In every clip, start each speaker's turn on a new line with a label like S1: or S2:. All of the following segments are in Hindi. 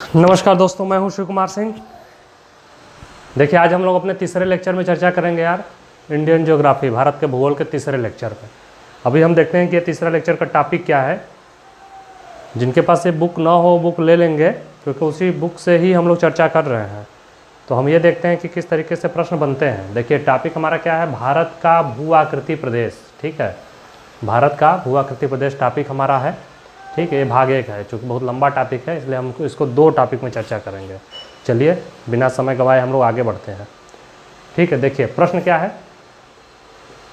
S1: नमस्कार दोस्तों, मैं हूं शिव कुमार सिंह। देखिए, आज हम लोग अपने तीसरे लेक्चर में चर्चा करेंगे यार, इंडियन ज्योग्राफी, भारत के भूगोल के तीसरे लेक्चर पे। अभी हम देखते हैं कि ये तीसरा लेक्चर का टॉपिक क्या है। जिनके पास ये बुक ना हो बुक ले लेंगे, क्योंकि उसी बुक से ही हम लोग चर्चा कर रहे हैं। तो हम ये देखते हैं कि किस तरीके से प्रश्न बनते हैं। देखिए, टॉपिक हमारा क्या है, भारत का भू आकृति प्रदेश। ठीक है, भारत का भू आकृति प्रदेश टॉपिक हमारा है। ठीक है, ये भाग 1 है। चूँकि बहुत लंबा टॉपिक है, इसलिए हम इसको 2 टॉपिक में चर्चा करेंगे। चलिए, बिना समय गवाए हम लोग आगे बढ़ते हैं। ठीक है, देखिए प्रश्न क्या है,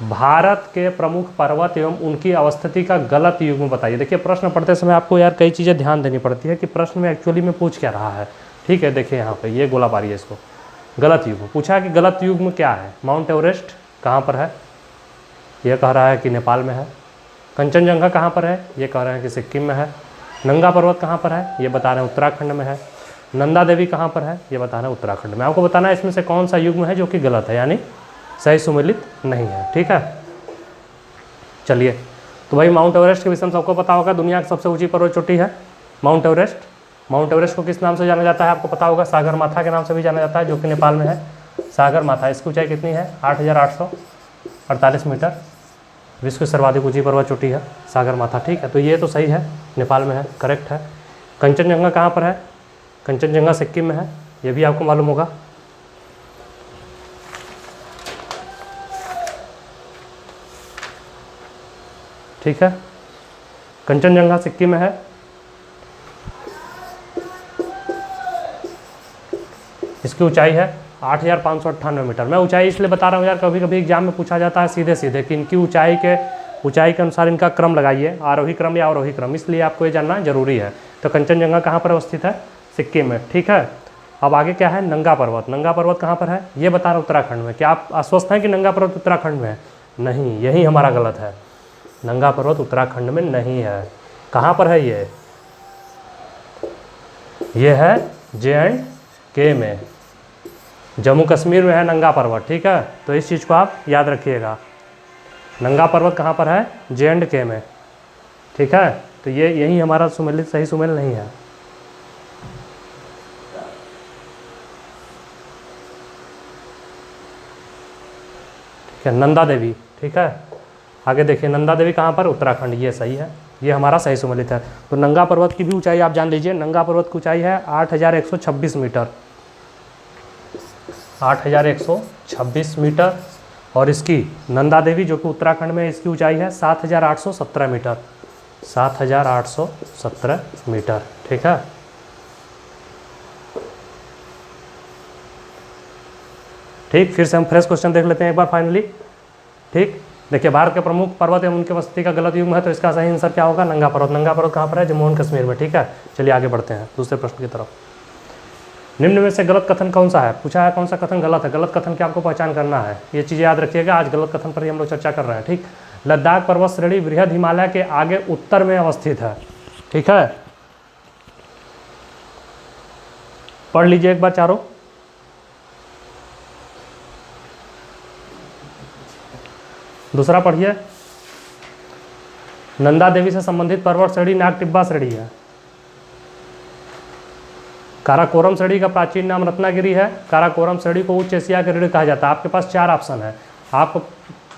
S1: भारत के प्रमुख पर्वत एवं उनकी अवस्थिति का गलत युग्म बताइए। देखिए, प्रश्न पढ़ते समय आपको यार कई चीज़ें ध्यान देनी पड़ती है कि प्रश्न में एक्चुअली में पूछ क्या रहा है। ठीक है, देखिए यहाँ पे ये गोला पारी है, इसको गलत युग्म पूछा है कि गलत युग्म क्या है। माउंट एवरेस्ट कहाँ पर है, ये कह रहा है कि नेपाल में है। कंचनजंगा कहाँ पर है, ये कह रहे हैं कि सिक्किम में है। नंगा पर्वत कहाँ पर है, ये बता रहे हैं उत्तराखंड में है। नंदा देवी कहाँ पर है, ये बता रहे हैं उत्तराखंड में। आपको बताना है इसमें से कौन सा युग्म है जो कि गलत है, यानी सही सुमेलित नहीं है। ठीक है, चलिए। तो भाई, माउंट एवरेस्ट के विषय में सबको पता होगा, दुनिया की सबसे ऊंची पर्वत चोटी है माउंट एवरेस्ट। माउंट एवरेस्ट को किस नाम से जाना जाता है आपको पता होगा, सागर माथा के नाम से भी जाना जाता है, जो कि नेपाल में है। सागर माथा, इसकी ऊंचाई कितनी है, 8,848 मीटर। विश्व की सर्वाधिक ऊंची पर्वत चोटी है सागर माथा। ठीक है, तो ये तो सही है, नेपाल में है, करेक्ट है। कंचनजंगा कहाँ पर है, कंचनजंगा सिक्किम में है, ये भी आपको मालूम होगा। ठीक है, कंचनजंगा सिक्किम में है। इसकी ऊंचाई है 8,598 मीटर। मैं ऊंचाई इसलिए बता रहा हूँ यार, कभी कभी एग्जाम में पूछा जाता है सीधे सीधे कि इनकी ऊंचाई के अनुसार इनका क्रम लगाइए, आरोही क्रम या अवरोही क्रम, इसलिए आपको ये जानना जरूरी है। तो कंचनजंगा कहाँ पर अवस्थित है, सिक्किम में। ठीक है, अब आगे क्या है, नंगा पर्वत। नंगा पर्वत कहाँ पर है, ये बता रहा हूँ उत्तराखंड में। क्या आप आश्वस्त हैं कि नंगा पर्वत उत्तराखंड में है? नहीं, यही हमारा गलत है। नंगा पर्वत उत्तराखंड में नहीं है। कहाँ पर है ये है J&K में, जम्मू कश्मीर में है नंगा पर्वत। ठीक है, तो इस चीज़ को आप याद रखिएगा। नंगा पर्वत कहाँ पर है, J&K में। ठीक है, तो ये यही हमारा सुमेलित सही सुमेल नहीं है। ठीक है, नंदा देवी। ठीक है, आगे देखिए, नंदा देवी कहाँ पर, उत्तराखंड, ये सही है, ये हमारा सही सुमेलित है। तो नंगा पर्वत की भी ऊंचाई आप जान लीजिए, नंगा पर्वत की ऊंचाई है 8,126 मीटर, 8,126 मीटर। और इसकी नंदा देवी जो कि उत्तराखंड में, इसकी ऊंचाई है 7,817 मीटर, 7,817 मीटर। ठीक है, ठीक, फिर से हम फ्रेश क्वेश्चन देख लेते हैं एक बार फाइनली। ठीक, देखिए, भारत के प्रमुख पर्वत एवं उनके अवस्थिति का गलत युग्म है, तो इसका सही आंसर क्या होगा, नंगा पर्वत। नंगा पर्वत कहाँ पर है, जम्मू एंड कश्मीर में। ठीक है, चलिए आगे बढ़ते हैं दूसरे प्रश्न की तरफ। निम्न में से गलत कथन कौन सा है, पूछा है कौन सा कथन गलत है। गलत कथन की आपको पहचान करना है, ये चीज़ें याद रखिएगा। आज गलत कथन पर ही हम लोग चर्चा कर रहे हैं। ठीक, लद्दाख पर्वत श्रेणी बृहद हिमालय के आगे उत्तर में अवस्थित है। ठीक है, पढ़ लीजिए एक बार चारों। दूसरा पढ़िए, नंदा देवी से संबंधित पर्वत श्रेणी नाग टिब्बा श्रेणी है। काराकोरम श्रेणी का प्राचीन नाम रत्नागिरी है। काराकोरम श्रेणी को उच्च एशिया के ऋण कहा जाता है। आपके पास 4 ऑप्शन है, आपको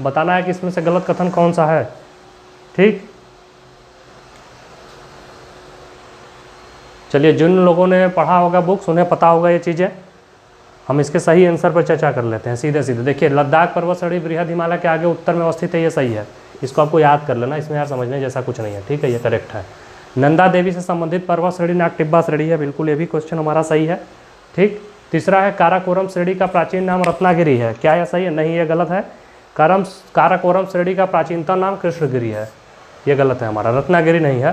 S1: बताना है कि इसमें से गलत कथन कौन सा है। ठीक, चलिए, जिन लोगों ने पढ़ा होगा बुक्स, उन्हें पता होगा ये चीज़ें। हम इसके सही आंसर पर चर्चा कर लेते हैं सीधे सीधे। देखिए, लद्दाख पर्वत श्रेणी बृहद हिमालय के आगे उत्तर में अवस्थित है, ये सही है। इसको आपको याद कर लेना, इसमें यार समझने जैसा कुछ नहीं है। ठीक है, ये करेक्ट है। नंदा देवी से संबंधित पर्वत श्रेणी नाग टिब्बा श्रेणी है, बिल्कुल, ये भी क्वेश्चन हमारा सही है। ठीक, तीसरा है, काराकोरम श्रेणी का प्राचीन नाम रत्नागिरी है। क्या यह सही है? नहीं, ये गलत है। काराकोरम श्रेणी का प्राचीनतम नाम कृष्णगिरी है, ये गलत है हमारा, रत्नागिरी नहीं है।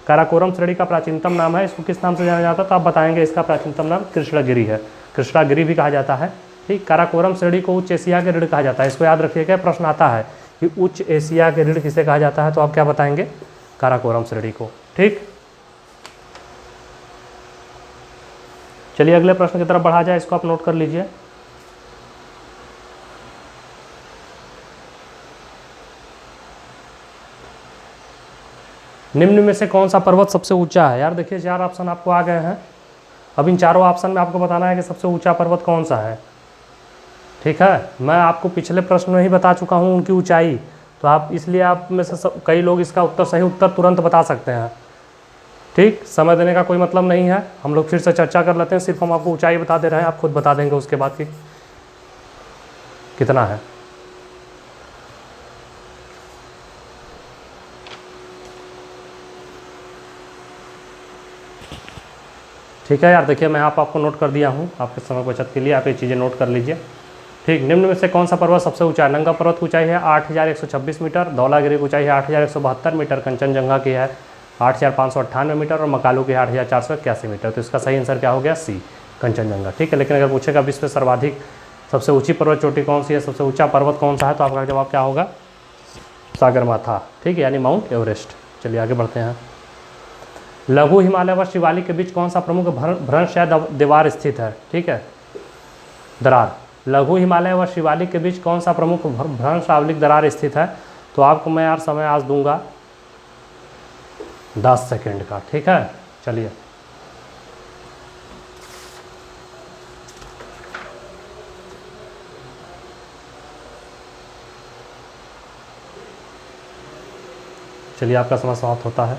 S1: काराकोरम श्रेणी का प्राचीनतम नाम है, इसको किस नाम से जाना जाता है, तो आप बताएंगे इसका प्राचीनतम नाम कृष्णगिरी है, कृष्णागिरी भी कहा जाता है। ठीक, काराकोरम श्रेणी को उच्च एशिया के ऋण कहा जाता है, इसको याद रखिएगा। प्रश्न आता है कि उच्च एशिया के ऋण किसे कहा जाता है, तो आप क्या बताएंगे, काराकोरम श्रेणी को। ठीक, चलिए अगले प्रश्न की तरफ बढ़ा जाए, इसको आप नोट कर लीजिए। निम्न में से कौन सा पर्वत सबसे ऊंचा है। यार देखिए, 4 ऑप्शन आपको आ गए हैं। अब इन चारों ऑप्शन में आपको बताना है कि सबसे ऊंचा पर्वत कौन सा है। ठीक है, मैं आपको पिछले प्रश्न में ही बता चुका हूँ उनकी ऊंचाई, तो आप इसलिए आप में से कई लोग इसका उत्तर सही उत्तर तुरंत बता सकते हैं। ठीक, समय देने का कोई मतलब नहीं है, हम लोग फिर से चर्चा कर लेते हैं, सिर्फ हम आपको ऊंचाई बता दे रहे हैं, आप खुद बता देंगे उसके बाद कि कितना है। ठीक है यार, देखिए मैं आपको नोट कर दिया हूँ आपके समय बचत के लिए, आप ये चीज़ें नोट कर लीजिए। ठीक, निम्न में से कौन सा पर्वत सबसे ऊंचा है? नंगा पर्वत की ऊंचाई है 8126 मीटर, धौलागिरी की ऊंचाई है 8172 मीटर, कंचनजंगा की है 8598 मीटर और मकालू की है 8481 मीटर। तो इसका सही आंसर क्या हो गया? सी, कंचनजंगा। ठीक है, लेकिन अगर पूछेगा विश्व में सर्वाधिक सबसे ऊंची पर्वत चोटी कौन सी है, सबसे ऊंचा पर्वत कौन सा है, तो आपका जवाब क्या होगा? सागरमाथा। ठीक है, यानी माउंट एवरेस्ट। चलिए आगे बढ़ते हैं। लघु हिमालय व शिवालिक के बीच कौन सा प्रमुख भ्रंश या दीवार स्थित है? ठीक है, दरार। लघु हिमालय व शिवालिक के बीच कौन सा प्रमुख भ्रंश शिवालिक दरार स्थित है? तो आपको मैं यार समय आज दूंगा 10 सेकेंड का। ठीक है, चलिए चलिए आपका समय समाप्त होता है।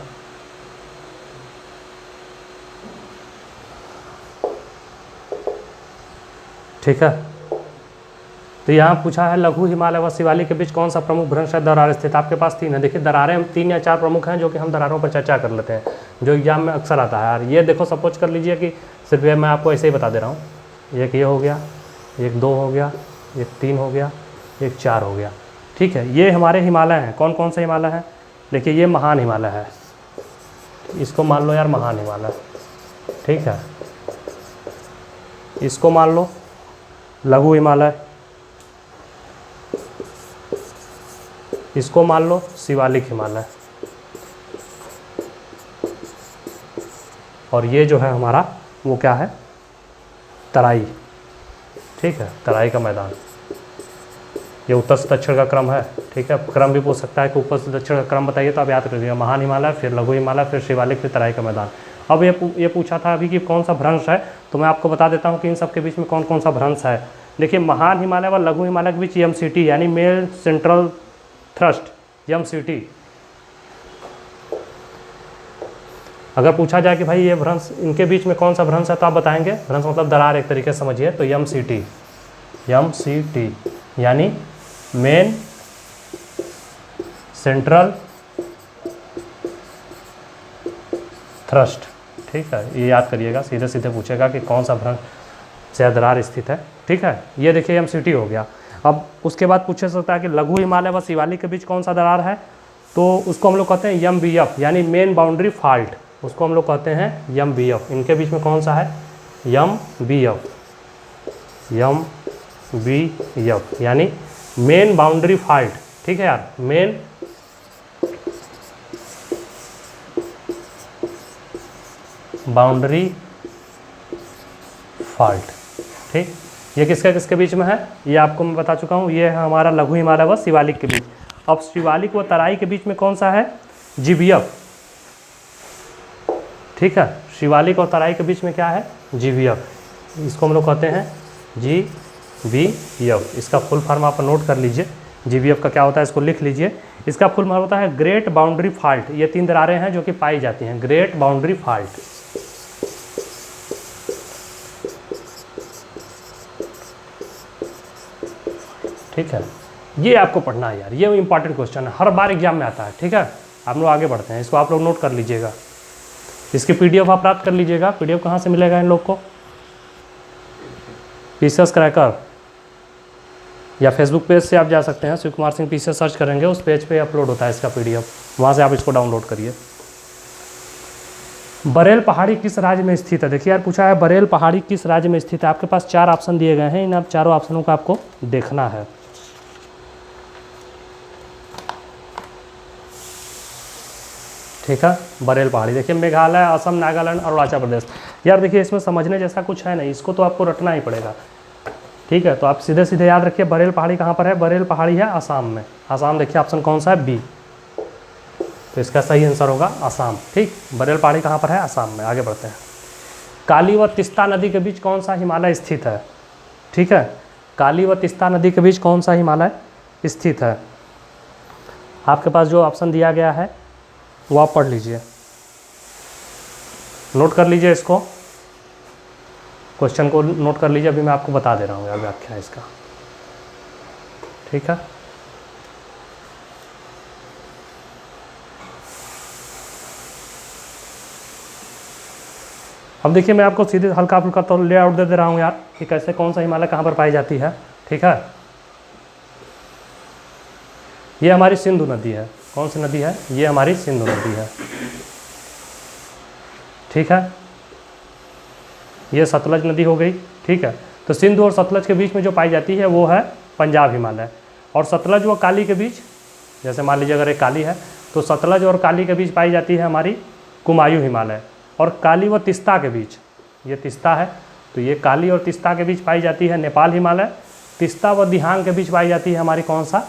S1: ठीक है, तो यहाँ पूछा है लघु हिमालय व शिवालिक के बीच कौन सा प्रमुख भ्रंश दरार स्थित। आपके पास 3 है। देखिए दरारें 3 या 4 प्रमुख हैं जो कि हम दरारों पर चर्चा कर लेते हैं, जो एग्जाम में अक्सर आता है यार। ये देखो, सपोज कर लीजिए कि सिर्फ ये मैं आपको ऐसे ही बता दे रहा हूँ। एक ये हो गया, एक 2 हो गया, एक 3 हो गया, एक 4 हो गया। ठीक है, ये हमारे हिमालय हैं। कौन कौन से हिमालय हैं? देखिए ये महान हिमालय है, इसको मान लो यार महान हिमालय। ठीक है, इसको मान लो लघु हिमालय, इसको मान लो शिवालिक हिमालय, और ये जो है हमारा वो क्या है? तराई। ठीक है, तराई का मैदान। ये उत्तर से दक्षिण का क्रम है। ठीक है, क्रम भी पूछ सकता है कि ऊपर से दक्षिण का क्रम बताइए, तो आप याद रखिएगा महान हिमालय, फिर लघु हिमालय, फिर शिवालिक, फिर तराई का मैदान। अब ये पूछा था अभी कि कौन सा भ्रंश है, तो मैं आपको बता देता हूँ कि इन सब के बीच में कौन कौन सा भ्रंश है। देखिए महान हिमालय व लघु हिमालय के बीच MCT यानी मेन सेंट्रल थ्रस्ट, MCT। अगर पूछा जाए कि भाई ये भ्रंश इनके बीच में कौन सा भ्रंश है, तो आप बताएंगे भ्रंश मतलब दरार एक तरीके से समझिए, तो MCT यानी मेन सेंट्रल थ्रस्ट। ठीक है, ये याद करिएगा, सीधे सीधे पूछेगा कि कौन सा भ्रंश से दरार स्थित है। ठीक है, ये देखिए MCT हो गया। अब उसके बाद पूछा सकता है कि लघु हिमालय व शिवालिक के बीच कौन सा दरार है, तो उसको हम लोग कहते हैं MBF यानी मेन बाउंड्री फॉल्ट, उसको हम लोग कहते हैं MBF। इनके बीच में कौन सा है? MBF यानी मेन बाउंड्री फॉल्ट। ठीक है यार, मेन बाउंड्री फॉल्ट। ठीक, ये किसके बीच में है? ये आपको मैं बता चुका हूँ, ये है हमारा लघु हिमालय व शिवालिक के बीच। अब शिवालिक व तराई के बीच में कौन सा है? GBF। ठीक है, शिवालिक और तराई के बीच में क्या है? GBF। इसको हम लोग कहते हैं GBF। इसका फुल फॉर्म आप नोट कर लीजिए। GBF का क्या होता है, इसको लिख लीजिए। इसका फुल फॉर्म होता है ग्रेट बाउंड्री फॉल्ट। ये 3 दरारें हैं जो कि पाई जाती हैं, ग्रेट बाउंड्री फॉल्ट। ठीक है, ये आपको पढ़ना है यार, ये इंपॉर्टेंट क्वेश्चन है, हर बार एग्जाम में आता है। ठीक है, हम लोग आगे बढ़ते हैं, इसको आप लोग नोट कर लीजिएगा। इसकी PDF आप प्राप्त कर लीजिएगा। PDF कहाँ से मिलेगा इन लोग को? पीसीएस क्रैकर या फेसबुक पेज से आप जा सकते हैं, शिव कुमार सिंह पीसीएस सर्च करेंगे, उस पेज पे अपलोड होता है इसका PDF, वहाँ से आप इसको डाउनलोड करिए। बरेल पहाड़ी किस राज्य में स्थित है? देखिए यार पूछा है बरेल पहाड़ी किस राज्य में स्थित है। आपके पास 4 ऑप्शन दिए गए हैं, इन आप चारों ऑप्शनों का आपको देखना है। ठीक है, बरेल पहाड़ी देखिए मेघालय, असम, नागालैंड और अरुणाचल प्रदेश। यार देखिए इसमें समझने जैसा कुछ है नहीं, इसको तो आपको रटना ही पड़ेगा। ठीक है, तो आप सीधे सीधे याद रखिए बरेल पहाड़ी कहाँ पर है? बरेल पहाड़ी है असम में। असम देखिए ऑप्शन कौन सा है? B। तो इसका सही आंसर होगा असम। ठीक, बरेल पहाड़ी कहाँ पर है? असम में। आगे बढ़ते हैं। काली व तीस्ता नदी के बीच कौन सा हिमालय स्थित है? ठीक है, काली व तीस्ता नदी के बीच कौन सा हिमालय स्थित है? आपके पास जो ऑप्शन दिया गया है वो आप पढ़ लीजिए, नोट कर लीजिए, इसको क्वेश्चन को नोट कर लीजिए। अभी मैं आपको बता दे रहा हूँ यार व्याख्या इसका, ठीक है। अब देखिए मैं आपको सीधे हल्का फुल्का तो लेआउट दे रहा हूँ यार कि कैसे कौन सा हिमालय कहाँ पर पाई जाती है, ठीक है। ये हमारी सिंधु नदी है। कौन सी नदी है? ये हमारी सिंधु नदी है, ठीक है। ये सतलज नदी हो गई, ठीक है। तो सिंधु और सतलज के बीच में जो पाई जाती है वो है पंजाब हिमालय। और सतलज व काली के बीच, जैसे मान लीजिए अगर एक काली है तो सतलज और काली के बीच पाई जाती है हमारी कुमायूं हिमालय। और काली व तीस्ता के बीच, ये तीस्ता है तो ये काली और तीस्ता के बीच पाई जाती है नेपाल हिमालय। तीस्ता व दिहांग के बीच पाई जाती है हमारी कौन सा?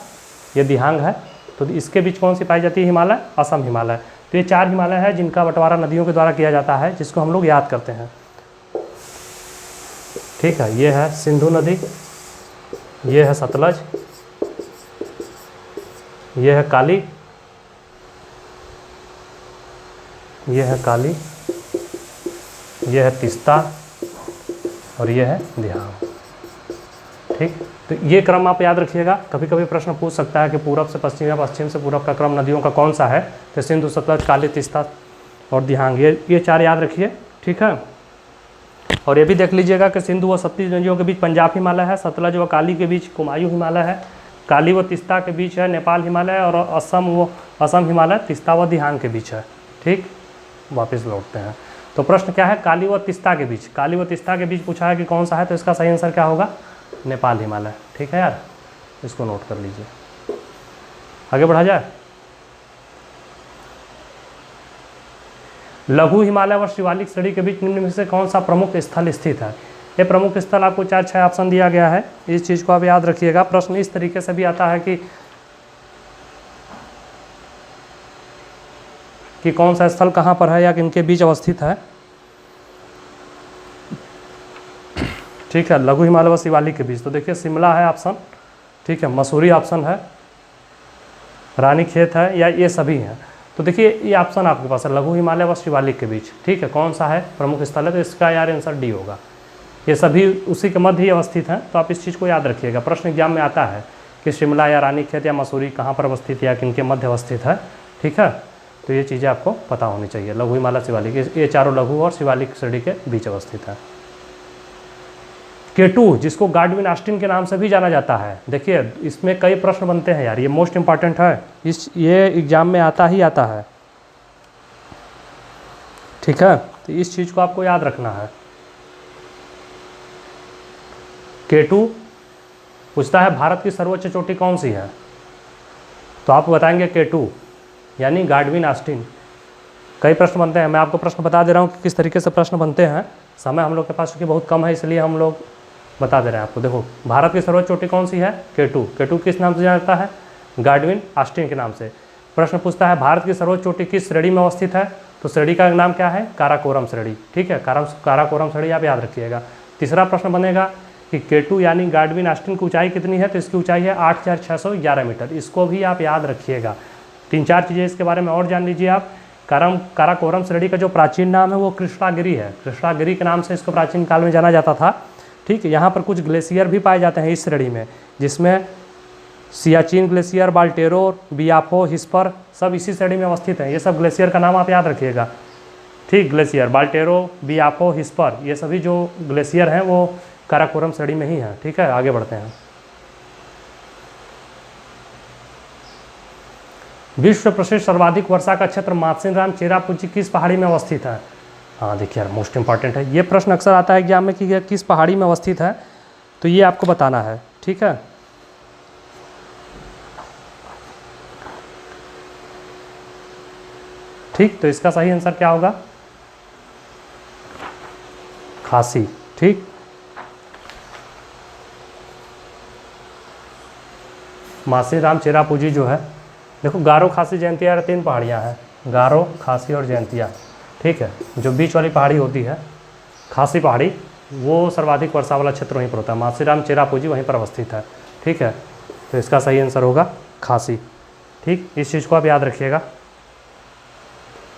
S1: ये दिहांग है। तो इसके बीच कौन सी पाई जाती है हिमालय? असम हिमालय। तो ये 4 हिमालय है जिनका बंटवारा नदियों के द्वारा किया जाता है, जिसको हम लोग याद करते हैं, ठीक है। ये है सिंधु नदी, ये है सतलज, ये है काली, ये है काली, ये है तीस्ता और ये है दिहांग, ठीक। तो ये क्रम आप याद रखिएगा। कभी कभी प्रश्न पूछ सकता है कि पूरब से पश्चिम या पश्चिम से पूरब का क्रम नदियों का कौन सा है? तो सिंधु, सतलज, काली, तीस्ता और दिहांग, ये 4 याद रखिए, ठीक है। और ये भी देख लीजिएगा कि सिंधु व सतलज नदियों के बीच पंजाब हिमालय है, सतलज व काली के बीच कुमायूं हिमालय है, काली व तीस्ता के बीच है नेपाल हिमालय, और असम हिमालय तीस्ता व दिहांग के बीच है, ठीक। वापस लौटते हैं। तो प्रश्न क्या है? काली व तीस्ता के बीच, काली व तीस्ता के बीच पूछा है कि कौन सा है, तो इसका सही आंसर क्या होगा? नेपाल हिमालय, ठीक है यार, इसको नोट कर लीजिए। आगे बढ़ा जाए। लघु हिमालय व शिवालिक श्रेणी के बीच निम्न में से कौन सा प्रमुख स्थल स्थित है? ये प्रमुख स्थल आपको 4-6 ऑप्शन दिया गया है, इस चीज़ को आप याद रखिएगा। प्रश्न इस तरीके से भी आता है कि कौन सा स्थल कहाँ पर है या किनके बीच अवस्थित है, ठीक है। लघु हिमालय व शिवालिक के बीच, तो देखिए शिमला है ऑप्शन, ठीक है, मसूरी ऑप्शन है, रानीखेत है, या ये सभी हैं। तो देखिए ये ऑप्शन आपके पास है, लघु हिमालय व शिवालिक के बीच, ठीक है। कौन सा है प्रमुख स्थल है? तो इसका यार आंसर डी होगा। ये सभी उसी के मध्य ही अवस्थित हैं, तो आप इस चीज़ को याद रखिएगा। प्रश्न एग्जाम में आता है कि शिमला या रानीखेत या मसूरी कहाँ पर अवस्थित या किनके मध्य अवस्थित है, ठीक है। तो ये चीज़ें आपको पता होनी चाहिए। लघु हिमालय, शिवालिक, ये चारों लघु और शिवालिक श्रेणी के बीच अवस्थित है। K2 जिसको गाडविन ऑस्टिन के नाम से भी जाना जाता है, देखिए इसमें कई प्रश्न बनते हैं यार, ये मोस्ट इंपॉर्टेंट है, ये एग्जाम में आता ही आता है, ठीक है। तो इस चीज़ को आपको याद रखना है। K2 पूछता है भारत की सर्वोच्च चोटी कौन सी है? तो आप बताएंगे K2 यानी गाडविन ऑस्टिन। कई प्रश्न बनते हैं, मैं आपको प्रश्न बता दे रहा हूँ कि किस तरीके से प्रश्न बनते हैं। समय हम लोग के पास क्योंकि बहुत कम है, इसलिए हम लोग बता दे रहे हैं आपको। देखो भारत की सर्वोच्च चोटी कौन सी है? K2। K2 किस नाम से जाना जाता है? गाडविन ऑस्टिन के नाम से। प्रश्न पूछता है भारत की सर्वोच्च चोटी किस श्रेणी में अवस्थित है? तो श्रेणी का नाम क्या है? काराकोरम श्रेणी, ठीक है। काराकोरम श्रेणी आप याद रखिएगा। तीसरा प्रश्न बनेगा कि K2 यानी गाडविन ऑस्टिन की ऊंचाई कितनी है? तो इसकी ऊंचाई है 8611 मीटर, इसको भी आप याद रखिएगा। 3-4 चीज़ें इसके बारे में और जान लीजिए आप। काराकोरम श्रेणी का जो प्राचीन नाम है वो कृष्णागिरी है, कृष्णागिरी के नाम से इसको प्राचीन काल में जाना जाता था, ठीक है। यहाँ पर कुछ ग्लेशियर भी पाए जाते हैं इस श्रेणी में, जिसमें सियाचिन ग्लेशियर, बाल्टेरो, बियाफो, हिस्पर सब इसी श्रेणी में अवस्थित हैं। ये सब ग्लेशियर का नाम आप याद रखिएगा, ठीक। ग्लेशियर बाल्टेरो, बियाफो, हिस्पर ये सभी जो ग्लेशियर हैं वो काराकोरम श्रेणी में ही हैं, ठीक है। आगे बढ़ते हैं। विश्व प्रसिद्ध सर्वाधिक वर्षा का क्षेत्र माथेरान चेरापूंजी किस पहाड़ी में अवस्थित है? हाँ देखिए यार मोस्ट इंपॉर्टेंट है, ये प्रश्न अक्सर आता है एग्जाम में कि यह किस पहाड़ी में अवस्थित है, तो ये आपको बताना है, ठीक है। ठीक, तो इसका सही आंसर क्या होगा? खासी, ठीक। माथेरान चेरापूंजी जो है, देखो गारो, खासी, जयंतिया 3 पहाड़ियाँ हैं, गारो, खासी और जयंतिया, ठीक है। जो बीच वाली पहाड़ी होती है खासी पहाड़ी, वो सर्वाधिक वर्षा वाला क्षेत्र वहीं पर होता है। मासीराम चेरापूंजी वहीं पर अवस्थित है। ठीक है, तो इसका सही आंसर होगा खासी। ठीक, इस चीज़ को आप याद रखिएगा।